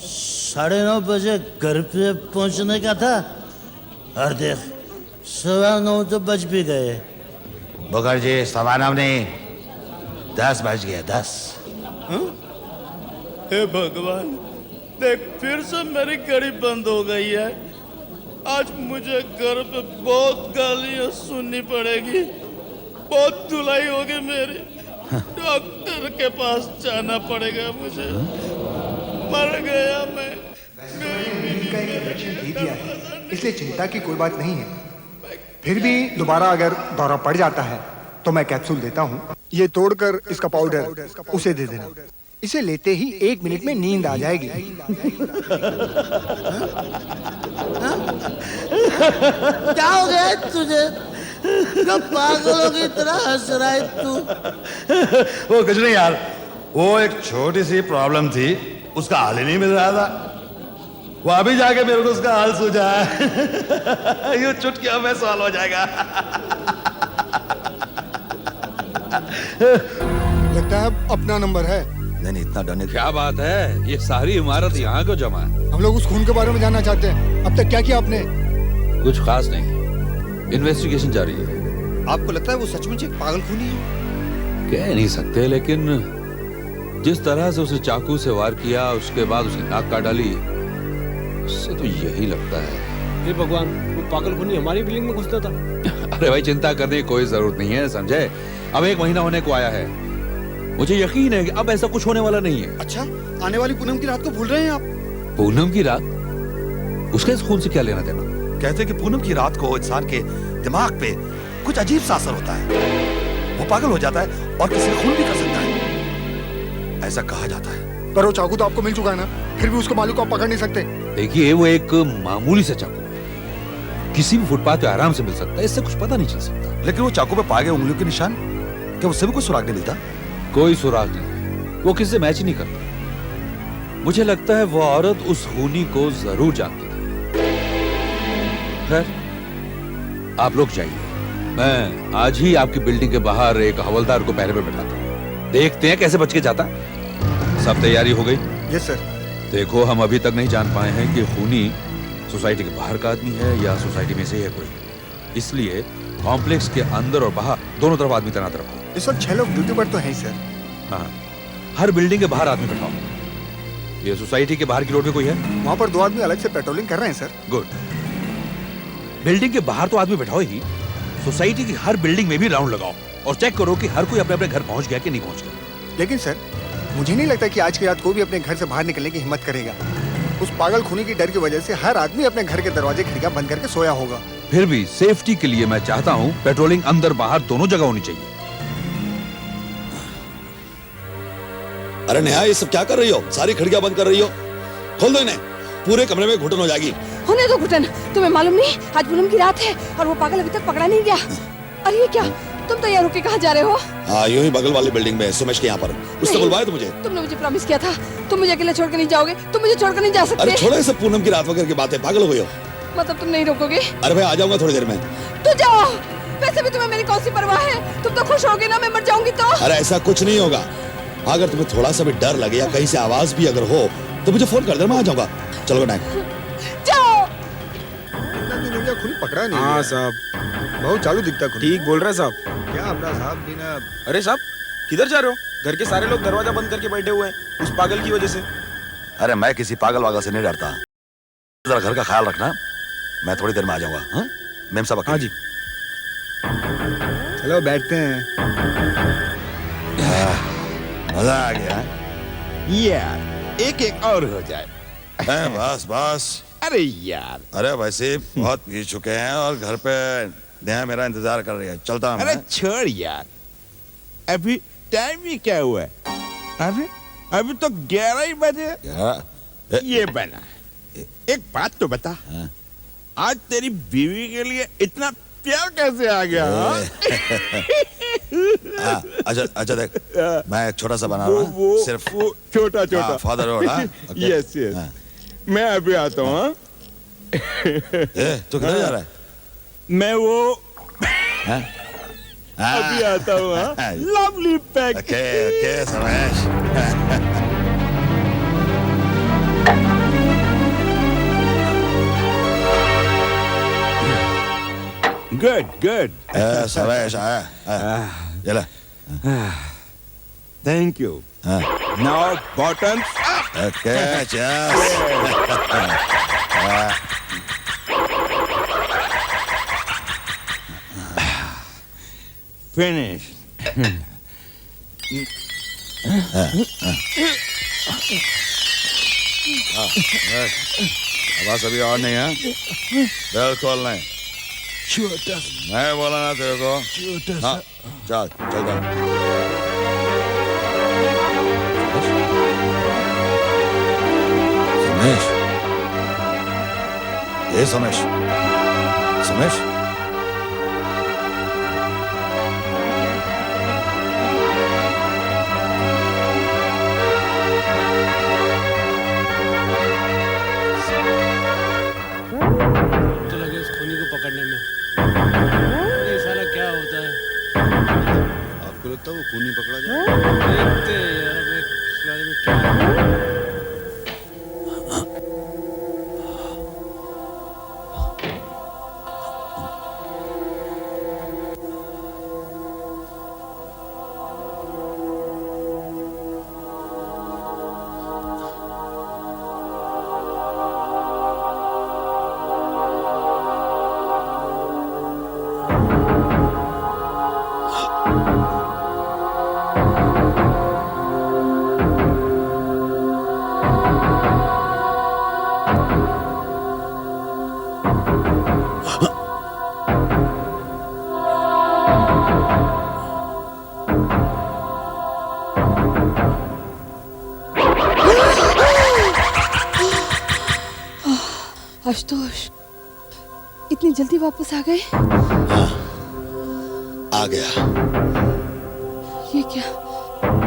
Speaker 11: 9:30 बजे घर पे पहुंचने का था, और देख 9:15 तो बज भी गए।
Speaker 12: मुखर्जी, 9:15 नहीं, 10 बज गया, 10।
Speaker 11: हे भगवान, देख फिर से मेरी घड़ी बंद हो गई है। आज मुझे घर पे बहुत गालियां सुननी पड़ेगी, बहुत धुलाई होगी मेरी। डॉक्टर के पास जाना पड़ेगा मुझे। मर गया मैं।
Speaker 1: बीवी का एक इंजेक्शन दे दिया है, इसलिए चिंता की कोई बात नहीं है। फिर भी दोबारा अगर दौरा पड़ जाता है तो मैं कैप्सूल देता हूँ। ये तोड़कर इसका पाउडर उसे दे देना। इसे लेते ही 1 मिनट में नींद आ जाएगी।
Speaker 11: क्या हो गया तुझे? पागलों की तरह हंस रहा है तू।
Speaker 12: वो कुछ नहीं यार, वो एक छोटी सी प्रॉब्लम थी, उसका हल ही नहीं मिल रहा था। वो अभी जाके मेरे को उसका हल सूझा है। ये चुटकियों में सॉल्व हो जाएगा।
Speaker 1: लगता है अपना नंबर है।
Speaker 12: नहीं, इतना डरने
Speaker 9: क्या बात है? ये सारी इमारत यहाँ क्यों जमा है?
Speaker 1: हम लोग उस खून के बारे में जानना चाहते हैं। अब तक क्या किया आपने?
Speaker 9: कुछ खास नहीं, इन्वेस्टिगेशन जारी है।
Speaker 2: आपको लगता है वो सचमुच एक पागल खूनी है?
Speaker 9: कह नहीं सकते, लेकिन जिस तरह से उसने चाकू से वार किया, उसके बाद उसकी नाक काट डाली, उससे तो यही लगता है।
Speaker 10: हे भगवान, वो पागल खूनी हमारी बिल्डिंग में घुसता था।
Speaker 9: अरे भाई, चिंता करने की कोई जरूरत नहीं है, समझे? अब 1 महीना होने को आया है। मुझे यकीन है कि अब ऐसा कुछ होने वाला नहीं है।
Speaker 2: अच्छा, आने वाली पूनम की रात को भूल रहे हैं आप?
Speaker 9: पूनम की रात? उसके इस खून से क्या लेना देना?
Speaker 12: कहते हैं कि पूनम की रात को इंसान के दिमाग पे कुछ अजीब सा असर होता है, वो पागल हो जाता है और किसी का खून भी कर सकता है, ऐसा कहा जाता है।
Speaker 1: पर वो चाकू तो आपको मिल चुका है ना, फिर भी उसके मालिक को आप पकड़ नहीं सकते।
Speaker 9: देखिए, वो एक मामूली सा चाकू है, किसी भी फुटपाथ पे आराम से मिल सकता है, इससे कुछ पता नहीं चल सकता।
Speaker 12: लेकिन वो चाकू पे पाए गए उंगलियों के निशान, क्या उससे भी कोई सुराग नहीं मिलता?
Speaker 9: कोई सुराग नहीं, वो किससे मैच ही नहीं करता। मुझे लगता है वो औरत उस खूनी को जरूर जानती थी। खैर, आप लोग जाइए, मैं आज ही आपकी बिल्डिंग के बाहर एक हवलदार को पहरे पे बैठाता हूँ। देखते हैं कैसे बच के जाता। सब तैयारी हो गई?
Speaker 1: Yes sir.
Speaker 9: देखो, हम अभी तक नहीं जान पाए हैं कि खूनी सोसाइटी के बाहर का आदमी है या सोसाइटी में से है कोई, इसलिए कॉम्प्लेक्स के अंदर और बाहर दोनों तरफ आदमी तैनात रखो।
Speaker 1: इस वक्त 6 लोग ड्यूटी पर तो हैं सर।
Speaker 9: हाँ, हर बिल्डिंग के बाहर आदमी बैठाओ। ये सोसाइटी के बाहर की रोड पे कोई है?
Speaker 1: वहाँ पर 2 आदमी अलग से पेट्रोलिंग कर रहे हैं सर।
Speaker 9: गुड। बिल्डिंग के बाहर तो आदमी बैठाओ ही, सोसाइटी की हर बिल्डिंग में भी राउंड लगाओ और चेक करो कि हर कोई अपने अपने घर पहुंच गया कि नहीं पहुंच गया।
Speaker 1: लेकिन सर, मुझे नहीं लगता कि आज की रात कोई भी अपने घर से बाहर निकलने की हिम्मत करेगा। उस पागल खूनी की डर की वजह से हर आदमी अपने घर के दरवाजे खिड़कियां बंद करके सोया होगा।
Speaker 9: फिर भी सेफ्टी के लिए मैं चाहता हूँ पेट्रोलिंग अंदर बाहर दोनों जगह होनी चाहिए।
Speaker 5: अरे नेहा, ये सब क्या कर रही हो? सारी खिड़कियां बंद कर रही हो? खोल दो इन्हें, पूरे कमरे में घुटन हो जाएगी।
Speaker 8: होने दो घुटन। तुम्हें मालूम नहीं आज पूनम की रात है और वो पागल अभी तक पकड़ा नहीं गया। अरे ये क्या, तुम तो यहाँ रुके कहाँ जा रहे हो?
Speaker 5: हाँ, यूं ही बगल वाली बिल्डिंग में सुमेश के यहाँ पर। उसने बुलवाया तो मुझे।
Speaker 8: तुमने मुझे प्रॉमिस किया था, तुम मुझे अकेले छोड़कर नहीं जाओगे, तुम मुझे छोड़कर नहीं जा सकते।
Speaker 5: अरे छोड़ो ये सब पूनम की रात वगैरह की बातें, पागल हो गई हो?
Speaker 8: मतलब तुम नहीं रोकोगे?
Speaker 5: अरे भाई आ जाऊंगा थोड़ी देर में।
Speaker 8: तो जाओ, वैसे भी तुम्हें मेरी कौन सी परवाह है? तुम तो खुश होगे ना मैं मर जाऊंगी तो?
Speaker 5: अरे ऐसा कुछ नहीं होगा। अगर तुम्हें थोड़ा सा भी डर लगे या कहीं से आवाज भी अगर हो तो मुझे फोन कर देना, मैं आ जाऊंगा। चलो गुड नाइट।
Speaker 8: जाओ।
Speaker 1: इतना दिन हो गया खून पकड़ा नहीं।
Speaker 10: हाँ साहब,
Speaker 1: बहुत चालू दिखता खून।
Speaker 10: ठीक बोल रहे हैं साहब।
Speaker 1: क्या अपना साहब बिना।
Speaker 10: अरे साहब, किधर जा रहे हो? घर के सारे लोग दरवाजा बंद करके बैठे हुए हैं उस पागल की वजह से।
Speaker 5: अरे मैं किसी पागल वागल से नहीं डरता। जरा घर का ख्याल रखना, मैं थोड़ी देर में आ जाऊंगा। हाँ मेम साहब।
Speaker 10: हाँ जी।
Speaker 1: चलो बैठते हैं।
Speaker 5: मजा आ गया।
Speaker 3: यार एक एक और हो जाए।
Speaker 5: बस बस।
Speaker 3: अरे यार,
Speaker 5: अरे वैसे बहुत पी चुके हैं और घर पे नेहा मेरा इंतजार कर रही है। चलता हूं
Speaker 3: अरे
Speaker 5: मैं।
Speaker 3: छोड़ यार, अभी टाइम ही क्या हुआ है? अरे अभी तो 11 ही बजे।
Speaker 5: क्या?
Speaker 3: ये बना, एक बात तो बता,
Speaker 5: हाँ?
Speaker 3: आज तेरी बीवी के लिए इतना प्यार कैसे आ गया?
Speaker 5: अच्छा अच्छा देख, मैं एक छोटा सा बना रहा हूँ सिर्फ।
Speaker 3: वो छोटा छोटा
Speaker 5: फादर रोड।
Speaker 3: यस यस, मैं अभी आता हूँ। हाँ?
Speaker 5: तू किधर जा रहा है?
Speaker 3: मैं वो
Speaker 5: हाँ?
Speaker 3: अभी आता हूँ। हाँ? Lovely pack.
Speaker 5: Okay okay Samesh.
Speaker 3: Good good.
Speaker 5: Samesh आया। चला।
Speaker 3: Thank you. Now bottoms up.
Speaker 5: Okay चल।
Speaker 3: फिनिश।
Speaker 5: बस अभी और नहीं है? बिल्कुल नहीं।
Speaker 3: छोटा
Speaker 5: मैं बोला ना तेरे को।
Speaker 3: छोटा
Speaker 5: हाँ चल चल चल। समेश, ये समेश, समेश।
Speaker 11: तो लगे उस खूनी को पकड़ने में। अरे साला क्या होता है?
Speaker 2: आपको लगता है वो खूनी पकड़ा जाए?
Speaker 11: देखते हैं यार अब इस बारे में क्या है।
Speaker 8: आशुतोष, इतनी जल्दी वापस आ गए?
Speaker 5: आ गया।
Speaker 8: ये क्या,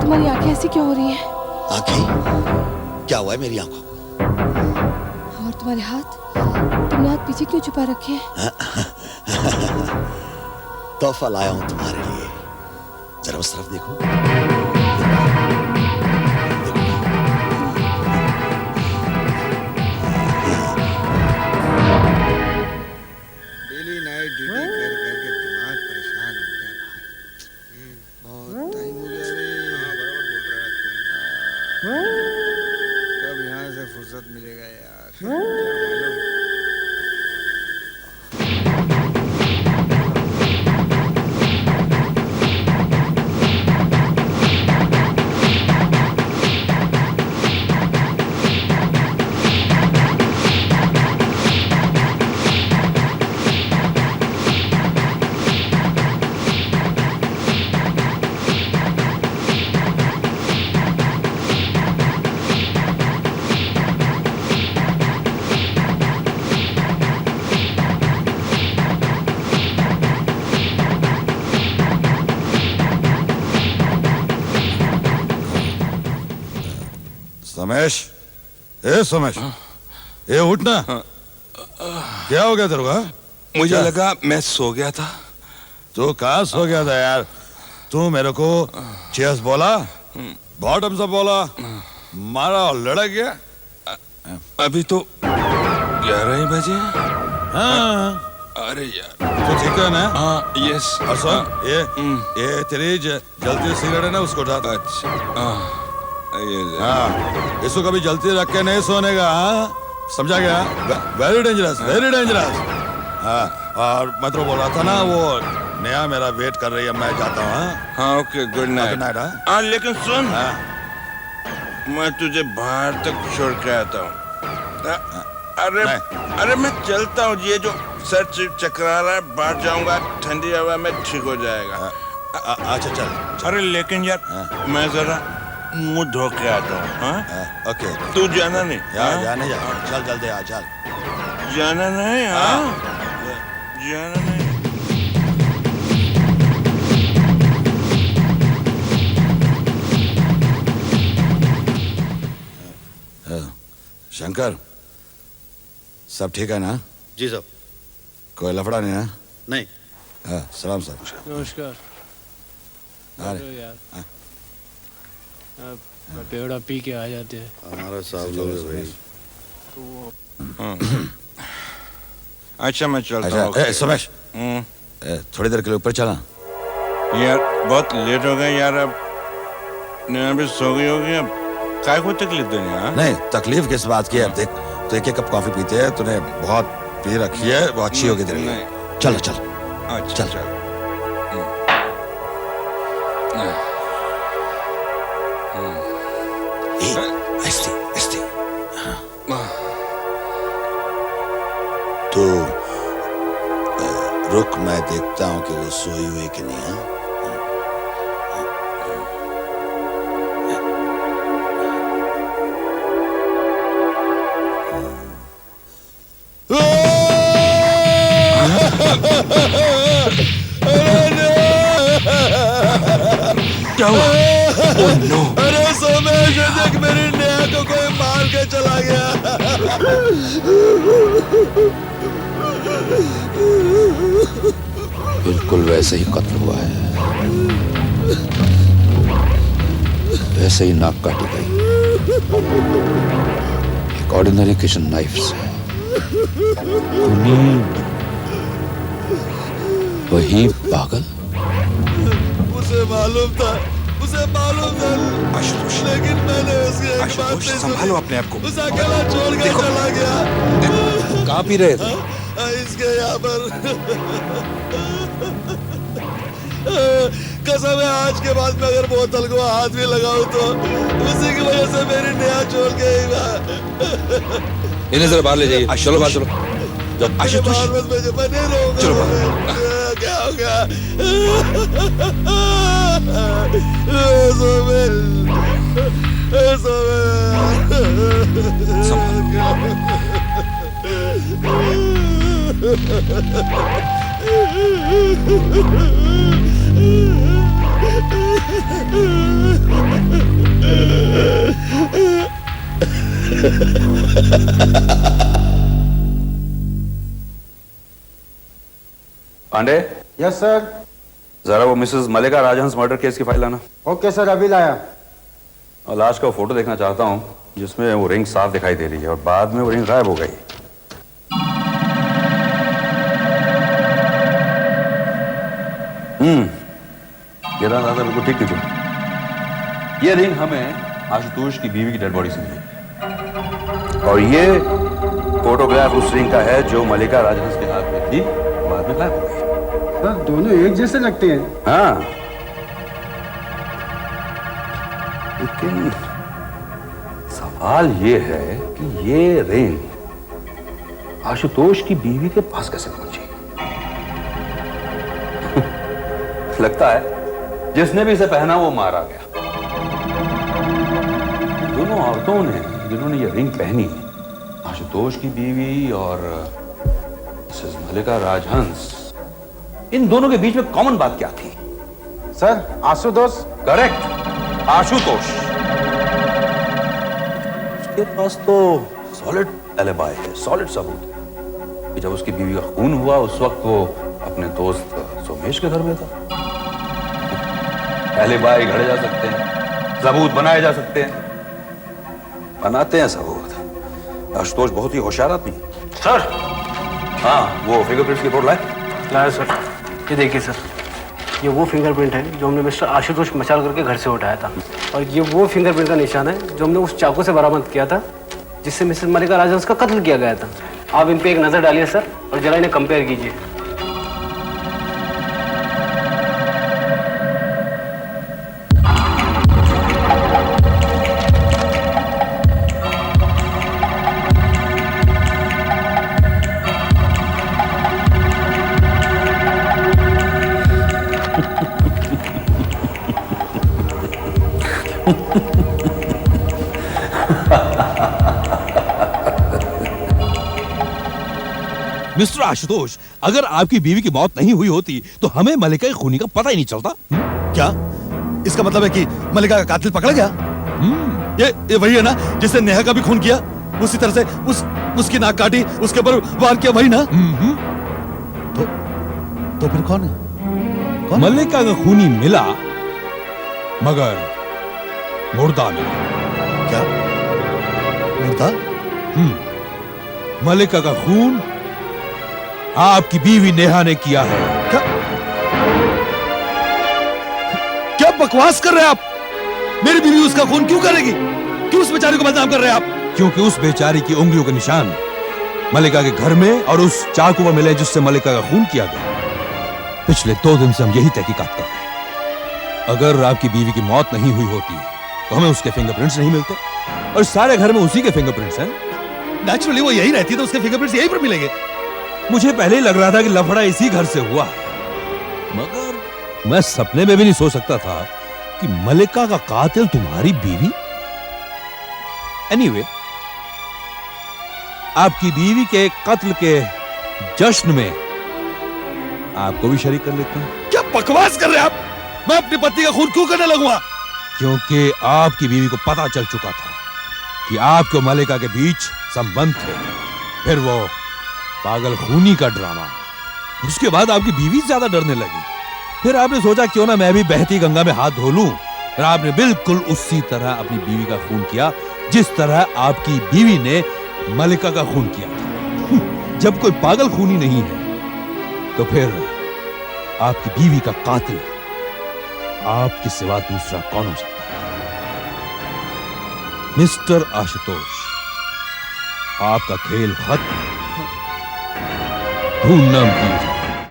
Speaker 8: तुम्हारी आंखें ऐसी क्यों हो रही हैं?
Speaker 5: आंखें? क्या हुआ है मेरी आंखों को?
Speaker 8: और तुम्हारे हाथ, तुमने हाथ पीछे क्यों छुपा रखे हैं?
Speaker 5: तोहफा लाया हूं तुम्हारे लिए, जरा उस तरफ देखो।
Speaker 1: डेली नाइट ड्यूटी कर करके दिमाग परेशान हो गया भाई। बहुत टाइम हो गया रे। हाँ बराबर बोल रहा है तू। कब यहाँ से फुर्सत मिलेगा यार? क्या मालूम।
Speaker 12: सोमेश, ए सोमेश, ये उठना। क्या हो गया तेरे को?
Speaker 10: मुझे लगा मैं सो गया था।
Speaker 12: तू कहाँ सो गया था यार? तू मेरे को चेयर्स बोला, बॉटम्स अप बोला, मारा और लड़क गया।
Speaker 10: अभी तो 11 ही बजे।
Speaker 12: हाँ
Speaker 10: अरे यार,
Speaker 12: तो ठीक है ना?
Speaker 10: हाँ यस।
Speaker 12: और सुन, ये तेरी जलती सिगरेट है ना, उसको उठा दो।
Speaker 10: अच्छा ये ले।
Speaker 12: हाँ, इसको कभी जलती रख के नहीं सोने का, हाँ? समझा गया? Very dangerous, very dangerous. हाँ, और मैं तो बोल रहा था ना, वो नया मेरा वेट कर रही है, मैं जाता हूँ। हाँ,
Speaker 10: हाँ okay, good night.
Speaker 12: Good night.
Speaker 10: हाँ लेकिन सुन,
Speaker 12: हाँ,
Speaker 10: मैं तुझे बाहर तक छोड़ के आता हूँ। अरे मैं चलता हूँ, ये जो सर चकरा रहा है बाहर जाऊंगा, ठंडी हवा में ठीक हो जाएगा।
Speaker 12: अच्छा चल।
Speaker 10: अरे लेकिन यार मैं जरा मुंह धो के आता हूँ। हाँ
Speaker 12: ओके,
Speaker 10: तू जाना नहीं?
Speaker 12: जाने जा, चल जल्दी आ, चल।
Speaker 10: जाना नहीं? हाँ जाना नहीं।
Speaker 12: शंकर, सब ठीक है ना?
Speaker 2: जी साहब।
Speaker 12: कोई लफड़ा नहीं है?
Speaker 2: नहीं।
Speaker 12: हाँ, सलाम साहब।
Speaker 13: नमस्कार।
Speaker 12: अरे
Speaker 13: यार, पेड़ा पी के आ जाते हैं।
Speaker 2: हमारा साहब लोग भाई।
Speaker 10: अच्छा मैं चलता
Speaker 12: अच्छा,
Speaker 10: हूँ।
Speaker 12: सोमेश, थोड़ी देर के लिए ऊपर चला।
Speaker 10: यार बहुत लेट हो गया यार, अब नैना भी सो गई होगी, अब काय को तकलीफ देनी है?
Speaker 12: नहीं, तकलीफ किस बात की है? अब देख, तो एक कप कॉफी पीते हैं, तूने बहुत पी रखी है, वो अच्छी होगी तेरे लिए। चल चल
Speaker 10: अच्छा
Speaker 12: चल। ऐसे ऐसे। तो रुक, मैं देखता हूँ कि वो सोई हुई कि नहीं है।
Speaker 10: क्या हुआ? Oh no!
Speaker 12: अरे सोमेश, देख मेरी नेहा को कोई मार के चला गया।
Speaker 9: बिल्कुल वैसे ही कत्ल हुआ है, वैसे ही नाक काटी गई, एक ऑर्डिनरी किचन नाइफ से। वही पागल।
Speaker 12: उसे मालूम था,
Speaker 3: आशुतोष,
Speaker 12: लेकिन मैंने उसकी एक बात
Speaker 3: आशुतोष,
Speaker 12: नहीं
Speaker 3: संभालो
Speaker 12: सुनी।
Speaker 3: अपने आप को।
Speaker 12: उसे अकेला छोड़ के चला गया।
Speaker 3: कहाँ पी रहे थे?
Speaker 12: इसके यहाँ पर। कसम है, आज के बाद में अगर बोतल को हाथ भी लगाऊं तो उसी की वजह से मेरी नेहा छोड़ के
Speaker 10: इन्हें जरा बाहर ले जाइए। चलो बाहर चलो।
Speaker 3: आशुतोष,
Speaker 12: मैं नहीं रहूंगा।
Speaker 3: चलो
Speaker 12: क्या हो गया?
Speaker 9: पांडे।
Speaker 14: Yes sir.
Speaker 9: जरा वो Mrs Mallika Rajhans murder case की फाइल लाना।
Speaker 14: ओके सर, अभी लाया।
Speaker 9: और लाश का फोटो देखना चाहता हूँ जिसमें वो रिंग साफ दिखाई दे रही है और बाद में वो रिंग गायब हो गई। ये दादा बिल्कुल ठीक थी। ये रिंग हमें आशुतोष की बीवी की डेड बॉडी से मिली और ये फोटोग्राफ उस रिंग का है जो मलिका राजहंस के हाथ में थी, बाद में गायब हो गई।
Speaker 14: सर दोनों एक जैसे लगते हैं।
Speaker 9: हाँ, लेकिन सवाल ये है कि ये रिंग आशुतोष की बीवी के पास कैसे पहुंची? लगता है जिसने भी इसे पहना वो मारा गया। दोनों औरतों ने जिन्होंने ये रिंग पहनी, आशुतोष की बीवी और मिसेस मलिका राजहंस, इन दोनों के बीच में कॉमन बात क्या थी?
Speaker 14: सर आशुतोष।
Speaker 9: करेक्ट, आशुतोष। के पास तो सॉलिड एलिबाई है, सॉलिड सबूत कि जब उसकी बीवी का खून हुआ उस वक्त वो अपने दोस्त सोमेश के घर में था। एलिबाई घड़े जा सकते हैं, सबूत बनाए जा सकते हैं, बनाते हैं सबूत। आशुतोष बहुत ही होशियार आदमी है।
Speaker 13: सर।
Speaker 9: हाँ, वो फिंगरप्रिंट्स की रिपोर्ट
Speaker 13: लाया सर। ये देखिए सर, ये वो फिंगरप्रिंट है जो हमने मिस्टर आशुतोष मचाल करके घर से उठाया था, और ये वो फिंगरप्रिंट का निशान है जो हमने उस चाकू से बरामद किया था जिससे मिसेस मल्लिका राजहंस का कत्ल किया गया था। आप इन पे एक नजर डालिए सर, और जरा इन्हें कंपेयर कीजिए।
Speaker 10: मिस्टर आशुतोष, अगर आपकी बीवी की मौत नहीं हुई होती तो हमें मल्लिका के खूनी का पता ही नहीं चलता।
Speaker 12: क्या इसका मतलब है कि मल्लिका का कातिल पकड़ा गया? ये वही है ना जिसने नेहा का भी खून किया, उसी तरह से उसकी नाक काटी, उसके ऊपर वार किया, वही ना? तो फिर कौन है?
Speaker 10: मल्लिका का खूनी मिला मगर मुर्दा मिला।
Speaker 12: क्या मुर्दा?
Speaker 10: मल्लिका का खून आपकी बीवी नेहा ने किया है।
Speaker 12: क्या बकवास कर रहे हैं आप? मेरी बीवी उसका खून क्यों करेगी? क्यों उस बेचारी को बदनाम कर रहे हैं आप?
Speaker 10: क्योंकि उस बेचारी की उंगलियों के निशान मल्लिका के घर में और उस चाकू में मिले जिससे मल्लिका का खून किया गया। पिछले 2 दिन से हम यही तहकीकात कर रहे हैं। अगर आपकी बीवी की मौत नहीं हुई होती तो हमें उसके फिंगरप्रिंट्स नहीं मिलते, और सारे घर में उसी के फिंगरप्रिंट्स हैं।
Speaker 12: नेचुरली वो यही रहती है तो उसके फिंगरप्रिंट्स यहीं पर मिलेंगे।
Speaker 10: मुझे पहले ही लग रहा था कि लफड़ा इसी घर से हुआ है, मगर मैं सपने में भी नहीं सोच सकता था कि मल्लिका का कातिल तुम्हारी बीवी। एनीवे, आपकी बीवी के कत्ल के जश्न में आपको भी शरीक कर लेते हैं।
Speaker 12: क्या बकवास कर रहे हैं आप? मैं अपनी पत्नी का खून क्यों करने लगूंगा?
Speaker 10: क्योंकि आपकी बीवी को पता चल चुका था कि आपको मल्लिका के बीच संबंध थे। फिर वो पागल खूनी का ड्रामा, उसके बाद आपकी बीवी ज्यादा डरने लगी। फिर आपने सोचा क्यों ना मैं भी बहती गंगा में हाथ धो लूं, और आपने बिल्कुल उसी तरह अपनी बीवी का खून किया जिस तरह आपकी बीवी ने मल्लिका का खून किया था। जब कोई पागल खूनी नहीं है तो फिर आपकी बीवी का कातिल आपके सिवा दूसरा कौन हो सकता है? मिस्टर आशुतोष, आपका खेल खत्म। ढूंढना